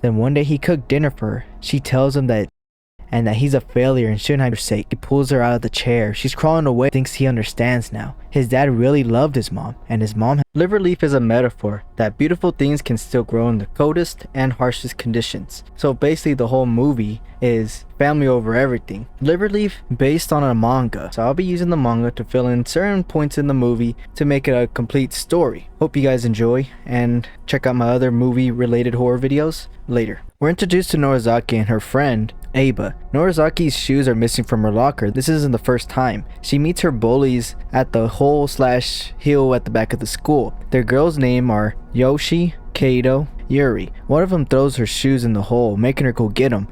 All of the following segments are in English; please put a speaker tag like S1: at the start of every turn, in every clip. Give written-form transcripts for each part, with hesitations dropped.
S1: Then one day he cooked dinner for her. She tells him that he's a failure and shouldn't have her sake. He pulls her out of the chair. She's crawling away, thinks he understands now. His dad really loved his mom, and his mom. Liverleaf is a metaphor that beautiful things can still grow in the coldest and harshest conditions. So basically the whole movie is family over everything. Liverleaf based on a manga. So I'll be using the manga to fill in certain points in the movie to make it a complete story. Hope you guys enjoy and check out my other movie related horror videos later. We're introduced to Norizaki and her friend Aba. Norizaki's shoes are missing from her locker. This isn't the first time. She meets her bullies at the hole/hill at the back of the school. Their girls' names are Yoshi, Kato, Yuri. One of them throws her shoes in the hole, making her go get them.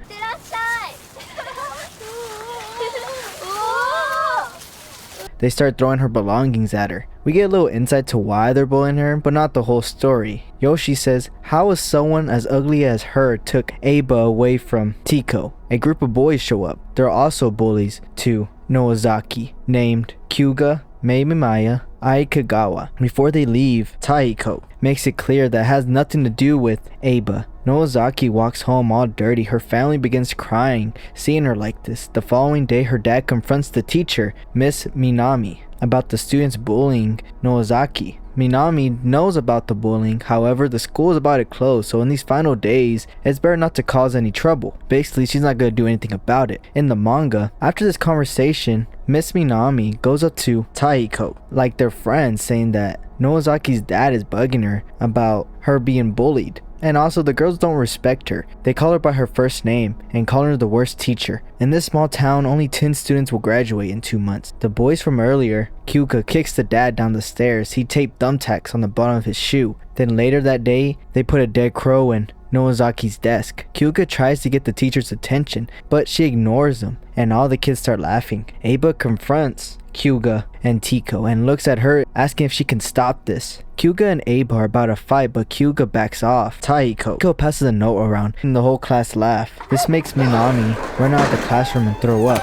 S1: They start throwing her belongings at her. We get a little insight to why they're bullying her, but not the whole story. Yoshi says, how is someone as ugly as her took Aba away from Tiko? A group of boys show up. They're also bullies to Nozaki, named Kyuga, Meimaya, Aikagawa. Before they leave, Taiko makes it clear that it has nothing to do with Aba. Nozaki walks home all dirty. Her family begins crying, seeing her like this. The following day, her dad confronts the teacher, Miss Minami, about the students bullying Nozaki. Minami knows about the bullying, however the school is about to close, so in these final days, it's better not to cause any trouble. Basically, she's not going to do anything about it. In the manga, after this conversation, Miss Minami goes up to Taiko, like they're friends, saying that Nozaki's dad is bugging her about her being bullied. And also, the girls don't respect her. They call her by her first name and call her the worst teacher. In this small town, only 10 students will graduate in 2 months. The boys from earlier, Kyuka kicks the dad down the stairs. He taped thumbtacks on the bottom of his shoe. Then later that day, they put a dead crow in Nozaki's desk. Kyuka tries to get the teacher's attention, but she ignores him, and all the kids start laughing. Aba confronts Kyuga and Tiko and looks at her, asking if she can stop this. Kyuga and Aba are about to fight, but Kyuga backs off. Taiko passes a note around, and the whole class laugh. This makes Minami run out of the classroom and throw up.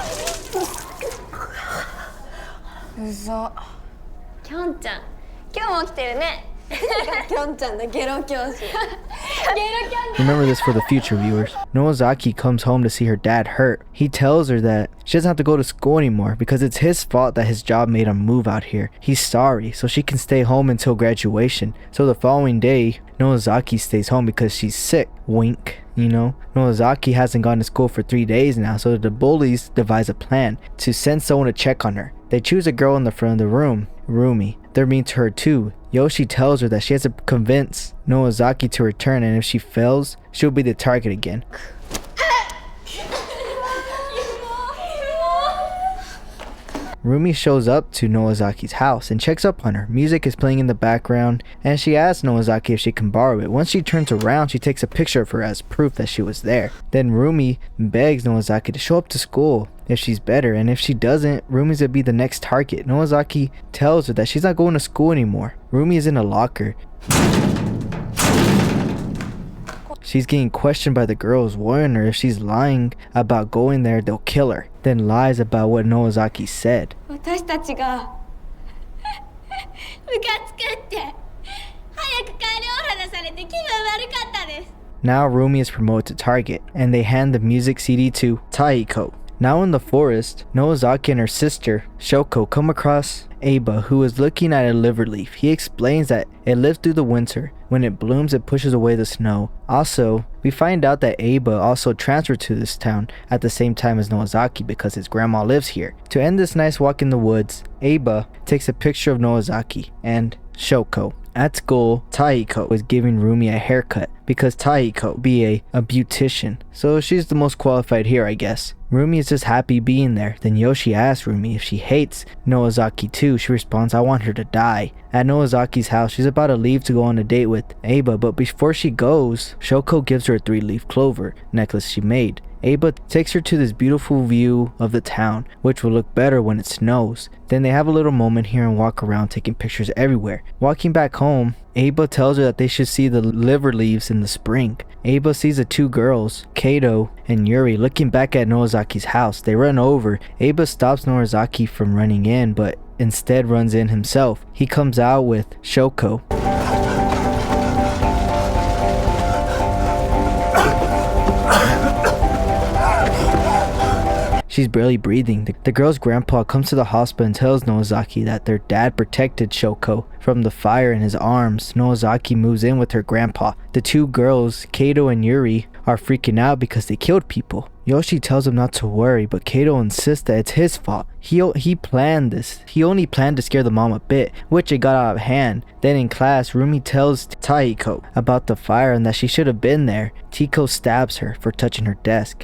S2: 嘘きょんちゃん今日も来てるねきょんちゃんのゲロ教師
S1: Remember this for the future viewers. Nozaki comes home to see her dad hurt. He tells her that she doesn't have to go to school anymore because it's his fault that his job made him move out here. He's sorry, so she can stay home until graduation. So the following day, Nozaki stays home because she's sick. Wink. You know, Nozaki hasn't gone to school for 3 days now, so the bullies devise a plan to send someone to check on her. They choose a girl in the front of the room, Rumi. They're mean to her too. Yoshi tells her that she has to convince Nozaki to return, and if she fails, she'll be the target again. Rumi shows up to Nozaki's house and checks up on her. Music is playing in the background, and she asks Nozaki if she can borrow it. Once she turns around, she takes a picture of her as proof that she was there. Then Rumi begs Nozaki to show up to school if she's better, and if she doesn't, Rumi's gonna be the next target. Nozaki tells her that she's not going to school anymore. Rumi is in a locker. She's getting questioned by the girls, warning her if she's lying about going there, they'll kill her. Then lies about what Nozaki said.
S2: 私たちがムカつくって早く帰りお話されて気分悪かったです
S1: Now Rumi is promoted to target, and they hand the music CD to Taiko. Now in the forest, Nozaki and her sister, Shoko, come across Aba, who is looking at a liverleaf. He explains that it lives through the winter. When it blooms, it pushes away the snow. Also, we find out that Aba also transferred to this town at the same time as Nozaki because his grandma lives here. To end this nice walk in the woods, Aba takes a picture of Nozaki and Shoko. At school, Taiko is giving Rumi a haircut because Taiko be a beautician, so she's the most qualified here, I guess. Rumi is just happy being there. Then Yoshi asks Rumi if she hates Nozaki too. She responds, I want her to die. At Nozaki's house, she's about to leave to go on a date with Aba, but before she goes, Shoko gives her a 3-leaf clover necklace she made. Aba takes her to this beautiful view of the town, which will look better when it snows. Then they have a little moment here and walk around taking pictures everywhere. Walking back home, Aba tells her that they should see the liver leaves in the spring. Aba sees the 2 girls, Kato and Yuri, looking back at Nozaki's house. They run over. Aba stops Nozaki from running in, but instead runs in himself. He comes out with Shoko. She's barely breathing. The girl's grandpa comes to the hospital and tells Nozaki that their dad protected Shoko from the fire in his arms. Nozaki moves in with her grandpa. The two girls, Kato and Yuri, are freaking out because they killed people. Yoshi tells them not to worry, but Kato insists that it's his fault. He planned this. He only planned to scare the mom a bit, which it got out of hand. Then in class, Rumi tells Taiko about the fire and that she should have been there. Tiko stabs her for touching her desk.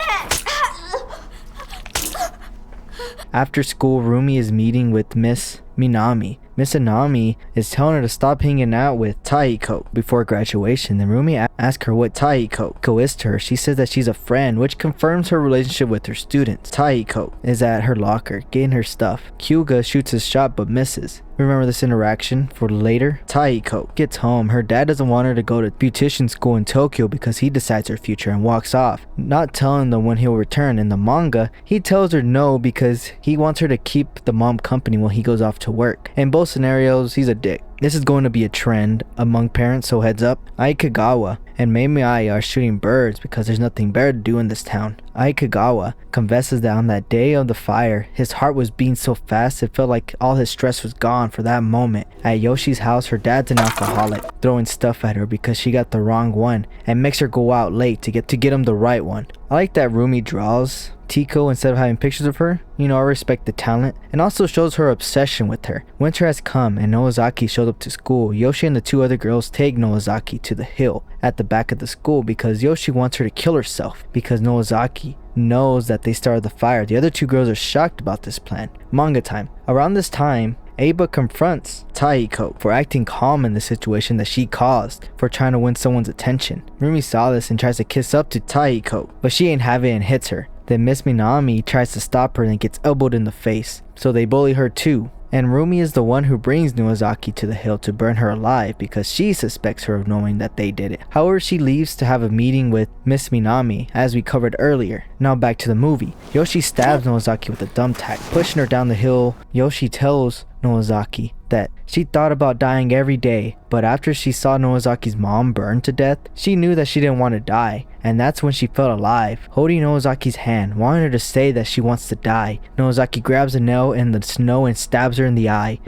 S1: After school, Rumi is meeting with Miss Minami. Miss Minami is telling her to stop hanging out with Taiko before graduation. Then Rumi asks her what Taiko is to her. She says that she's a friend, which confirms her relationship with her students. Taiko is at her locker, getting her stuff. Hyuga shoots his shot but misses. Remember this interaction for later? Taiko gets home. Her dad doesn't want her to go to beautician school in Tokyo because he decides her future and walks off, not telling them when he'll return. In the manga, he tells her no because he wants her to keep the mom company while he goes off to work. In both scenarios, he's a dick. This is going to be a trend among parents, so heads up. Aikagawa and Meimei are shooting birds because there's nothing better to do in this town. Aikagawa confesses that on that day of the fire, his heart was beating so fast it felt like all his stress was gone for that moment. At Yoshi's house, her dad's an alcoholic, throwing stuff at her because she got the wrong one and makes her go out late to get him the right one. I like that Rumi draws Tiko instead of having pictures of her. I respect the talent, and also shows her obsession with her. Winter has come and Nozaki shows up to school. Yoshi and the two other girls take Nozaki to the hill at the back of the school because Yoshi wants her to kill herself because Nozaki knows that they started the fire. The other two girls are shocked about this plan. Manga time. Around this time, Aba confronts Taiko for acting calm in the situation that she caused, for trying to win someone's attention. Rumi saw this and tries to kiss up to Taiko, but she ain't have it and hits her. Then Miss Minami tries to stop her and gets elbowed in the face, so they bully her too. And Rumi is the one who brings Nozaki to the hill to burn her alive because she suspects her of knowing that they did it. However, she leaves to have a meeting with Miss Minami, as we covered earlier. Now back to the movie. Yoshi stabs Nozaki with a thumbtack, pushing her down the hill. Yoshi tells Nozaki that she thought about dying every day, but after she saw Nozaki's mom burned to death, she knew that she didn't want to die, and that's when she felt alive. Holding Nozaki's hand, wanting her to say that she wants to die, Nozaki grabs a nail in the snow and stabs her in the eye.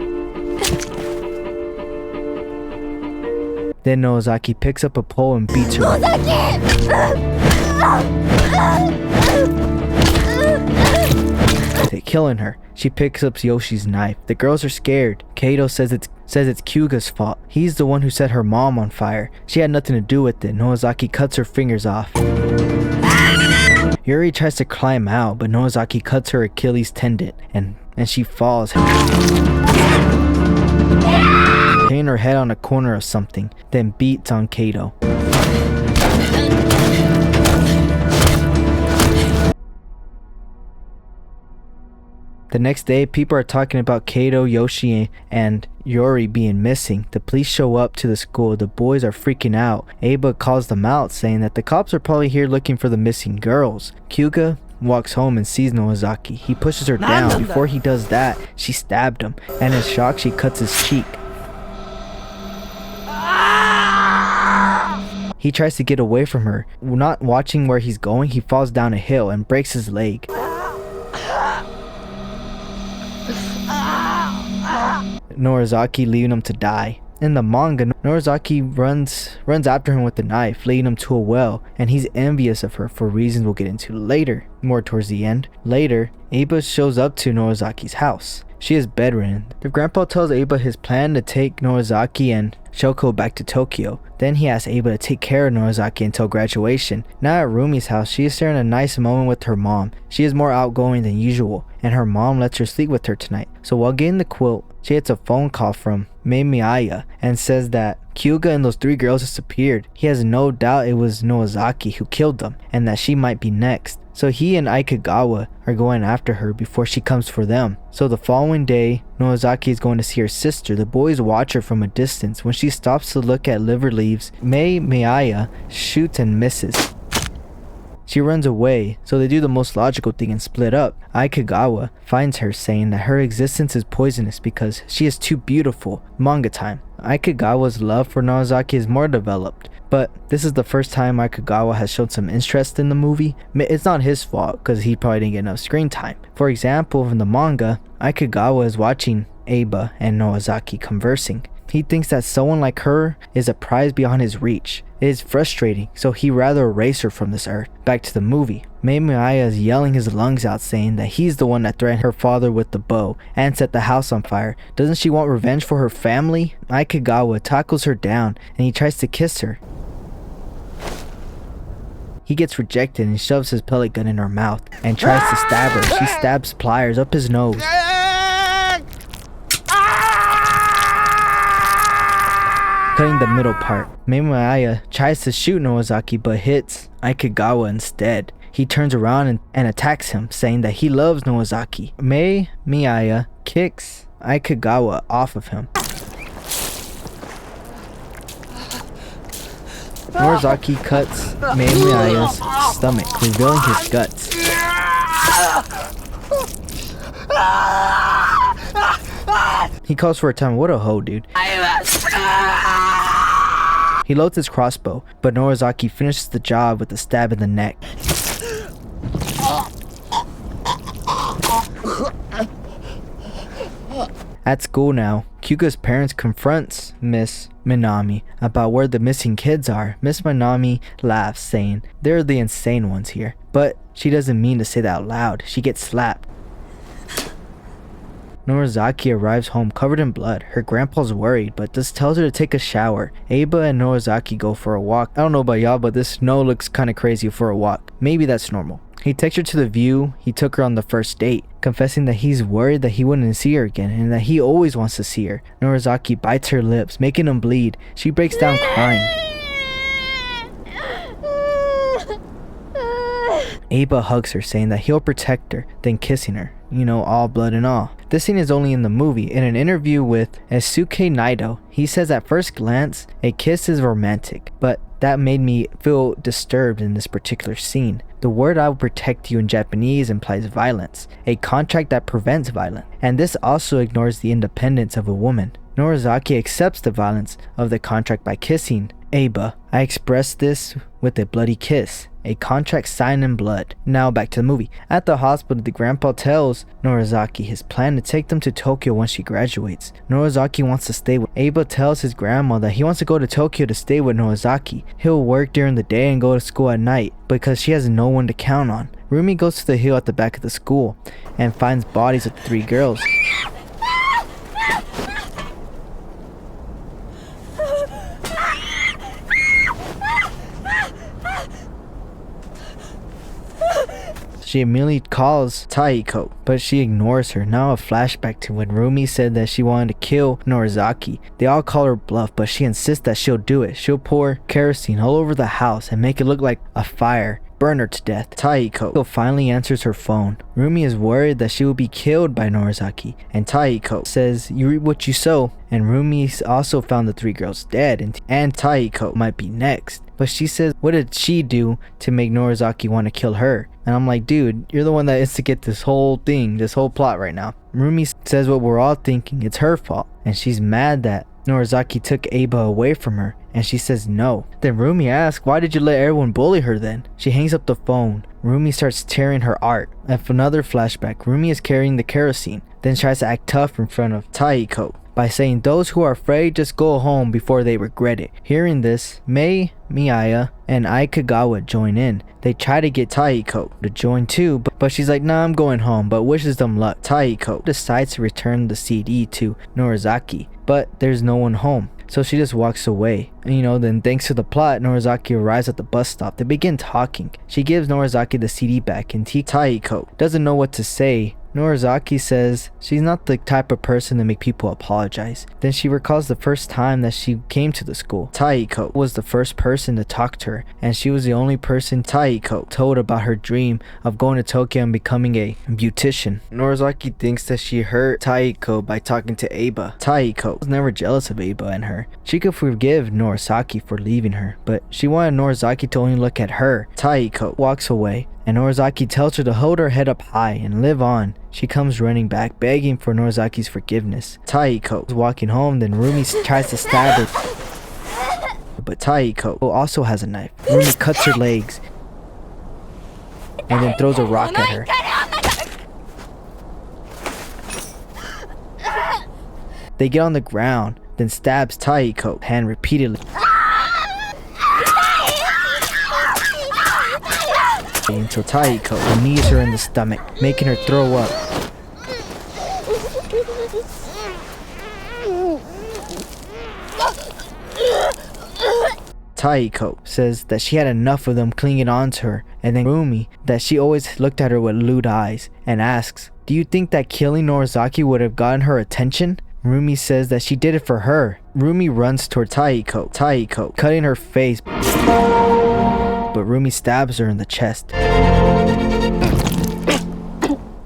S1: Then Nozaki picks up a pole and beats her. Killing her. She picks up Yoshi's knife. The girls are scared. Kato says it's Kyuga's fault. He's the one who set her mom on fire. She had nothing to do with it. Nozaki cuts her fingers off. Yuri tries to climb out, but Nozaki cuts her Achilles tendon and she falls, hitting her head on a corner of something, then beats on Kato. The next day, people are talking about Kato, Yoshi, and Yuri being missing. The police show up to the school. The boys are freaking out. Aba calls them out, saying that the cops are probably here looking for the missing girls. Kyuga walks home and sees Nozaki. He pushes her down. Before he does that, she stabbed him, and in shock, she cuts his cheek. He tries to get away from her. Not watching where he's going, he falls down a hill and breaks his leg. Norizaki leaving him to die. In the manga, Norizaki runs after him with the knife, leading him to a well, and he's envious of her for reasons we'll get into later, more towards the end. Later, Aba shows up to Norizaki's house. She is bedridden. The grandpa tells Aba his plan to take Norizaki and Shoko back to Tokyo. Then he asks Aba to take care of Norizaki until graduation. Now at Rumi's house, she is sharing a nice moment with her mom. She is more outgoing than usual, and her mom lets her sleep with her tonight. So while getting the quilt, she gets a phone call from Meimei and says that Kyuga and those three girls disappeared. He has no doubt it was Nozaki who killed them, and that she might be next. So he and Aikagawa are going after her before she comes for them. So the following day, Nozaki is going to see her sister. The boys watch her from a distance. When she stops to look at Liverleaf's, Meimei shoots and misses. She runs away, so they do the most logical thing and split up. Aikagawa finds her, saying that her existence is poisonous because she is too beautiful. Manga time. Aikagawa's love for Nozaki is more developed, But this is the first time Akagawa has shown some interest in the movie. It's not his fault because he probably didn't get enough screen time. For example, in the manga, Akagawa is watching Aba and Nozaki conversing. He thinks that someone like her is a prize beyond his reach. It is frustrating, so he rather erase her from this earth. Back to the movie. Misumisou is yelling his lungs out, saying that he's the one that threatened her father with the bow and set the house on fire. Doesn't she want revenge for her family? Akagawa tackles her down and he tries to kiss her. He gets rejected and shoves his pellet gun in her mouth and tries to stab her. She stabs pliers up his nose. Cutting the middle part. Misumisou tries to shoot Nozaki but hits Akagawa instead. He turns around and attacks him, saying that he loves Nozaki. Misumisou kicks Akagawa off of him. Nozaki cuts Misumisou's stomach, revealing his guts. He calls for a time. What a hoe, dude. He loads his crossbow, but Nozaki finishes the job with a stab in the neck. At school now, Kyuga's parents confronts Miss Minami about where the missing kids are. Miss Minami laughs, saying they're the insane ones here, but she doesn't mean to say that out loud. She gets slapped. Nozaki arrives home covered in blood. Her grandpa's worried, but just tells her to take a shower. Aba and Nozaki go for a walk. I don't know about y'all, but this snow looks kinda crazy for a walk. Maybe that's normal. He takes her to the view he took her on the first date, confessing that he's worried that he wouldn't see her again and that he always wants to see her. Nozaki bites her lips, making them bleed. She breaks down crying. Aba hugs her, saying that he'll protect her, then kissing her, all blood and all. This scene is only in the movie. In an interview with Esuke Naito, he says at first glance, a kiss is romantic, but that made me feel disturbed in this particular scene. The word "I will protect you" in Japanese implies violence, a contract that prevents violence, and this also ignores the independence of a woman. Nozaki accepts the violence of the contract by kissing Aba. I expressed this with a bloody kiss, a contract signed in blood. Now back to the movie. At the hospital, the grandpa tells Nozaki his plan to take them to Tokyo once she graduates. Nozaki wants to stay with Aba. Tells his grandma that he wants to go to Tokyo to stay with Nozaki. He'll work during the day and go to school at night because she has no one to count on. Rumi goes to the hill at the back of the school and finds bodies of 3 girls. She immediately calls Taiko, but she ignores her. Now a flashback to when Rumi said that she wanted to kill Nozaki. They all call her bluff, but she insists that she'll do it. She'll pour kerosene all over the house and make it look like a fire. Burn her to death. Taiko finally answers her phone. Rumi is worried that she will be killed by Nozaki, and Taiko says, "You reap what you sow." And Rumi also found the 3 girls dead, and Taiko might be next. But she says, what did she do to make Nozaki want to kill her? And I'm like, dude, you're the one that instigated this whole thing, this whole plot right now. Rumi says what we're all thinking, it's her fault. And she's mad that Nozaki took Aba away from her, and she says no. Then Rumi asks, why did you let everyone bully her then? She hangs up the phone. Rumi starts tearing her art. And for another flashback, Rumi is carrying the kerosene, then tries to act tough in front of Taiko by saying those who are afraid just go home before they regret it. Hearing this, Misumisou and Akagawa join in. They try to get Taiko to join too, but she's like, nah, I'm going home, but wishes them luck. Taiko decides to return the CD to Nozaki, but there's no one home. So she just walks away. And then thanks to the plot, Nozaki arrives at the bus stop. They begin talking. She gives Nozaki the CD back, and Taiko doesn't know what to say. Nozaki says she's not the type of person to make people apologize. Then she recalls the first time that she came to the school. Taiko was the first person to talk to her, and she was the only person Taiko told about her dream of going to Tokyo and becoming a beautician. Nozaki thinks that she hurt Taiko by talking to Aba. Taiko was never jealous of Aba and her. She could forgive Nozaki for leaving her, but she wanted Nozaki to only look at her. Taiko walks away, and Nozaki tells her to hold her head up high and live on. She comes running back, begging for Nozaki's forgiveness. Taiko is walking home, then Rumi tries to stab her, but Taiko also has a knife. Rumi cuts her legs and then throws a rock at her. They get on the ground, then stabs Taiko's hand repeatedly until Taiko knees her in the stomach, making her throw up. Taiko says that she had enough of them clinging on to her, and then Rumi that she always looked at her with lewd eyes and asks, "Do you think that killing Norizaki would have gotten her attention?" Rumi says that she did it for her. Rumi runs toward Taiko, cutting her face, but Rumi stabs her in the chest.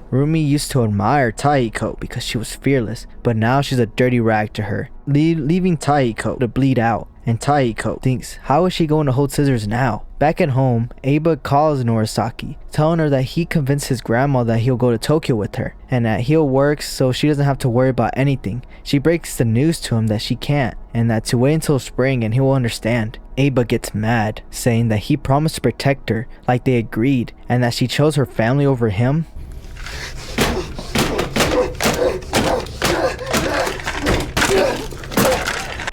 S1: Rumi used to admire Taiko because she was fearless, but now she's a dirty rag to her, leaving Taiko to bleed out. And Taiko thinks, how is she going to hold scissors now? Back at home, Aba calls Norizaki, telling her that he convinced his grandma that he'll go to Tokyo with her, and that he'll work so she doesn't have to worry about anything. She breaks the news to him that she can't, and that to wait until spring and he will understand. Aba gets mad, saying that he promised to protect her like they agreed, and that she chose her family over him.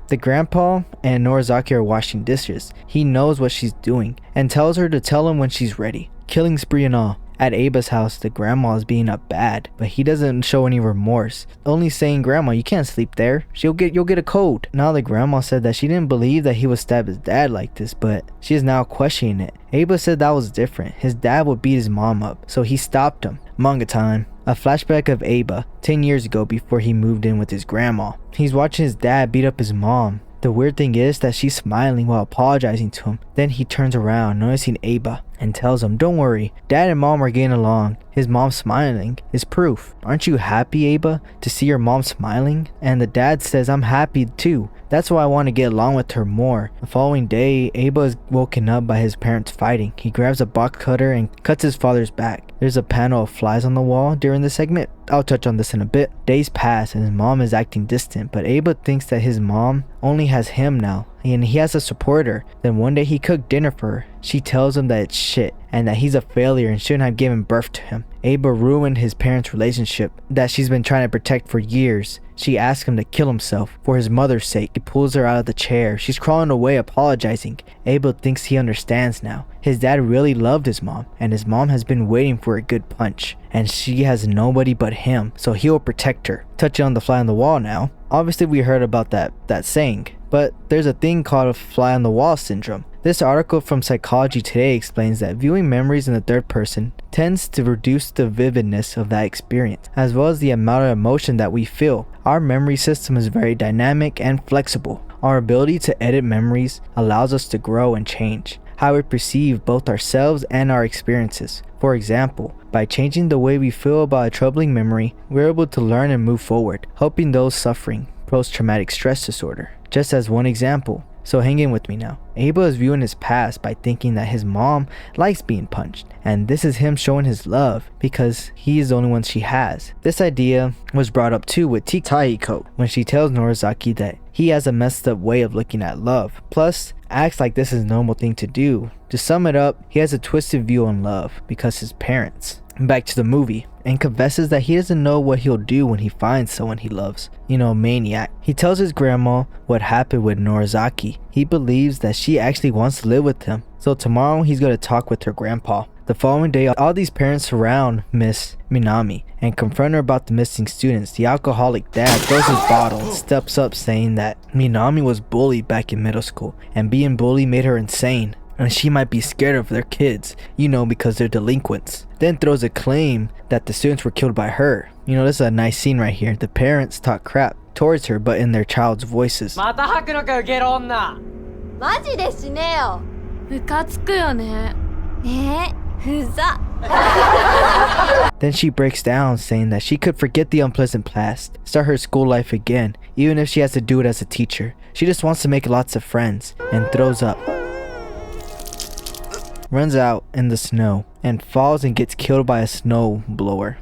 S1: The grandpa and Norizaki are washing dishes. He knows what she's doing and tells her to tell him when she's ready. Killing spree and all. At Aba's house, the grandma is being up bad, but he doesn't show any remorse, only saying, "Grandma, you can't sleep there. You'll get a cold." Now the grandma said that she didn't believe that he would stab his dad like this, but she is now questioning it. Aba said that was different. His dad would beat his mom up, so he stopped him. Manga time. A flashback of Aba 10 years ago before he moved in with his grandma. He's watching his dad beat up his mom. The weird thing is that she's smiling while apologizing to him. Then he turns around, noticing Aba, and tells him, "Don't worry, Dad and Mom are getting along." His mom smiling is proof. "Aren't you happy, Aba, to see your mom smiling?" And the dad says, "I'm happy too. That's why I want to get along with her more." The following day, Aba is woken up by his parents fighting. He grabs a box cutter and cuts his father's back. There's a panel of flies on the wall during the segment. I'll touch on this in a bit. Days pass and his mom is acting distant, but Aba thinks that his mom only has him now, and he has to support her. Then one day he cooked dinner for her. She tells him that it's shit and that he's a failure and shouldn't have given birth to him. Aba ruined his parents' relationship that she's been trying to protect for years. She asks him to kill himself for his mother's sake. He pulls her out of the chair. She's crawling away, apologizing. Aba thinks he understands now. His dad really loved his mom, and his mom has been waiting for a good punch, and she has nobody but him, so he'll protect her. Touching on the fly on the wall now. Obviously we heard about that saying, but there's a thing called a fly on the wall syndrome. This article from Psychology Today explains that viewing memories in the third person tends to reduce the vividness of that experience, as well as the amount of emotion that we feel. Our memory system is very dynamic and flexible. Our ability to edit memories allows us to grow and change how we perceive both ourselves and our experiences. For example, by changing the way we feel about a troubling memory, we're able to learn and move forward, helping those suffering post-traumatic stress disorder. Just as one example. So hang in with me now. Aba is viewing his past by thinking that his mom likes being punched, and this is him showing his love because he is the only one she has. This idea was brought up too with Taiko when she tells Norizaki that he has a messed up way of looking at love, plus acts like this is a normal thing to do. To sum it up, he has a twisted view on love because his parents. Back to the movie, and confesses that he doesn't know what he'll do when he finds someone he loves. A maniac. He tells his grandma what happened with Norizaki. He believes that she actually wants to live with him. So tomorrow he's going to talk with her grandpa. The following day, all these parents surround Miss Minami and confront her about the missing students. The alcoholic dad throws his bottle and steps up, saying that Minami was bullied back in middle school and being bullied made her insane, and she might be scared of their kids, because they're delinquents. Then throws a claim that the students were killed by her. This is a nice scene right here. The parents talk crap towards her, but in their child's voices.
S3: また吐くのかよゲロ女
S2: マジで死ねよ。ムカつくよね。ふざ。
S1: Then she breaks down, saying that she could forget the unpleasant past, start her school life again, even if she has to do it as a teacher. She just wants to make lots of friends, and throws up. Runs out in the snow and falls and gets killed by a snow blower.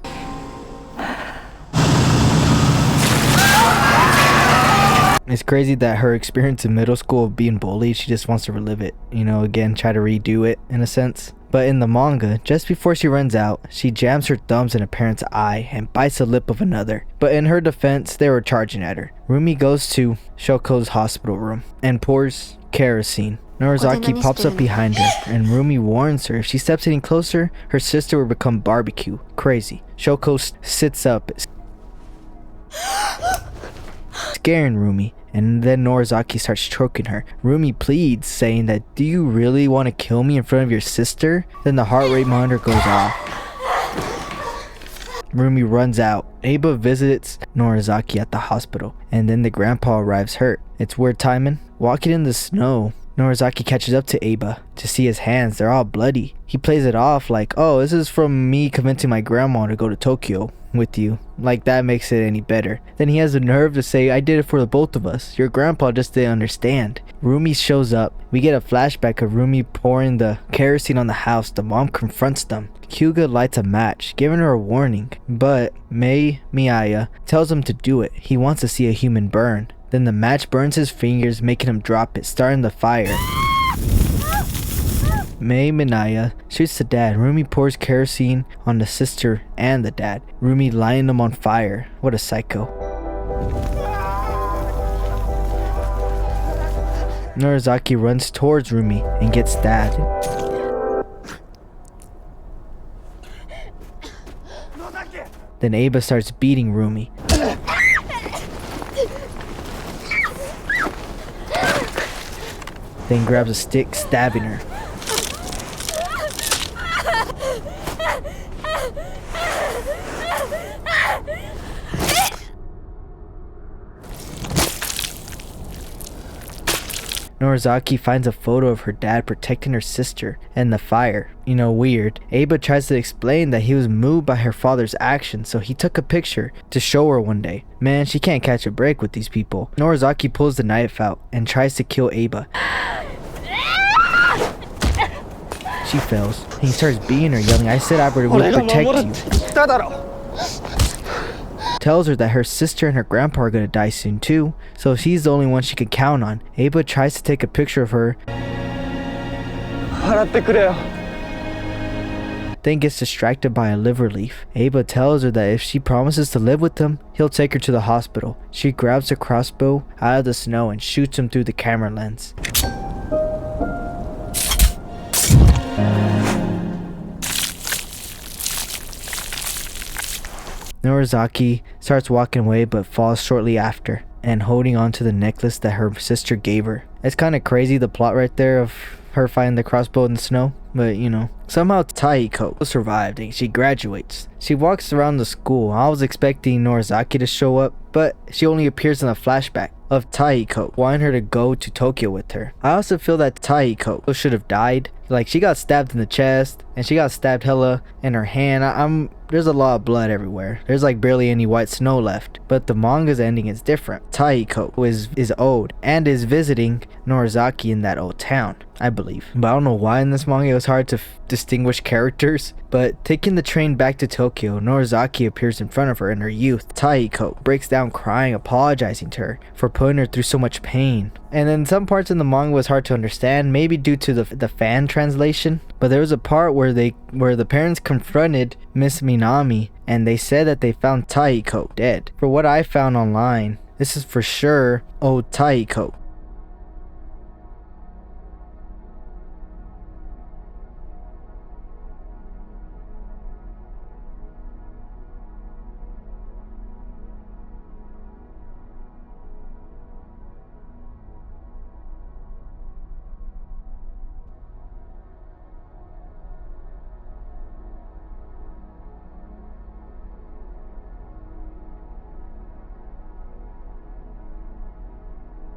S1: It's crazy that her experience in middle school of being bullied, she just wants to relive it. You know, again, try to redo it in a sense. But in the manga, just before she runs out, she jams her thumbs in a parent's eye and bites the lip of another. But in her defense, they were charging at her. Rumi goes to Shoko's hospital room and pours kerosene. Norizaki pops up behind her, and Rumi warns her if she steps any closer, her sister will become barbecue. Crazy. Shoko sits up, scaring Rumi, and then Norizaki starts choking her. Rumi pleads, saying that, "Do you really want to kill me in front of your sister?" Then the heart rate monitor goes off. Rumi runs out. Aba visits Norizaki at the hospital, and then the grandpa arrives hurt. It's weird timing. Walking in the snow, Norizaki catches up to Aba to see his hands. They're all bloody. He plays it off like, "Oh, this is from me convincing my grandma to go to Tokyo with you." Like that makes it any better. Then he has the nerve to say, "I did it for the both of us. Your grandpa just didn't understand." Rumi shows up. We get a flashback of Rumi pouring the kerosene on the house. The mom confronts them. Hyuga lights a match, giving her a warning, but Miyaya tells him to do it. He wants to see a human burn. Then the match burns his fingers, making him drop it, starting the fire. Minaya shoots the dad. Rumi pours kerosene on the sister and the dad. Rumi lighting them on fire. What a psycho. Norizaki runs towards Rumi and gets stabbed. Then Aba starts beating Rumi. Then grabs a stick, stabbing her. Norizaki finds a photo of her dad protecting her sister and the fire. You know, weird. Aba tries to explain that he was moved by her father's actions, so he took a picture to show her one day. Man, she can't catch a break with these people. Norizaki pulls the knife out and tries to kill Aba. She fails. He starts beating her, yelling, "I said I would protect you." Tells her that her sister and her grandpa are gonna die soon too, so she's the only one she can count on. Aba tries to take a picture of her, then gets distracted by a Liverleaf. Aba tells her that if she promises to live with him, he'll take her to the hospital. She grabs a crossbow out of the snow and shoots him through the camera lens. Norizaki starts walking away but falls shortly after and holding on to the necklace that her sister gave her. It's kind of crazy, the plot right there of her finding the crossbow in the snow, but you know. Somehow Taiko survived and she graduates. She walks around the school. I was expecting Norizaki to show up, but she only appears in a flashback of Taiko wanting her to go to Tokyo with her. I also feel that Taiko should have died. Like, she got stabbed in the chest and she got stabbed hella in her hand. There's a lot of blood everywhere. There's like barely any white snow left. But the manga's ending is different. Taiko is old and is visiting Norizaki in that old town, I believe. But I don't know why in this manga it was hard to distinguish characters. But taking the train back to Tokyo, Norizaki appears in front of her in her youth. Taiko breaks down crying, apologizing to her for putting her through so much pain. And then some parts in the manga was hard to understand, maybe due to the fan translation. But there was a part where the parents confronted Miss Minami and they said that they found Taiko dead. For what I found online, this is for sure old Taiko.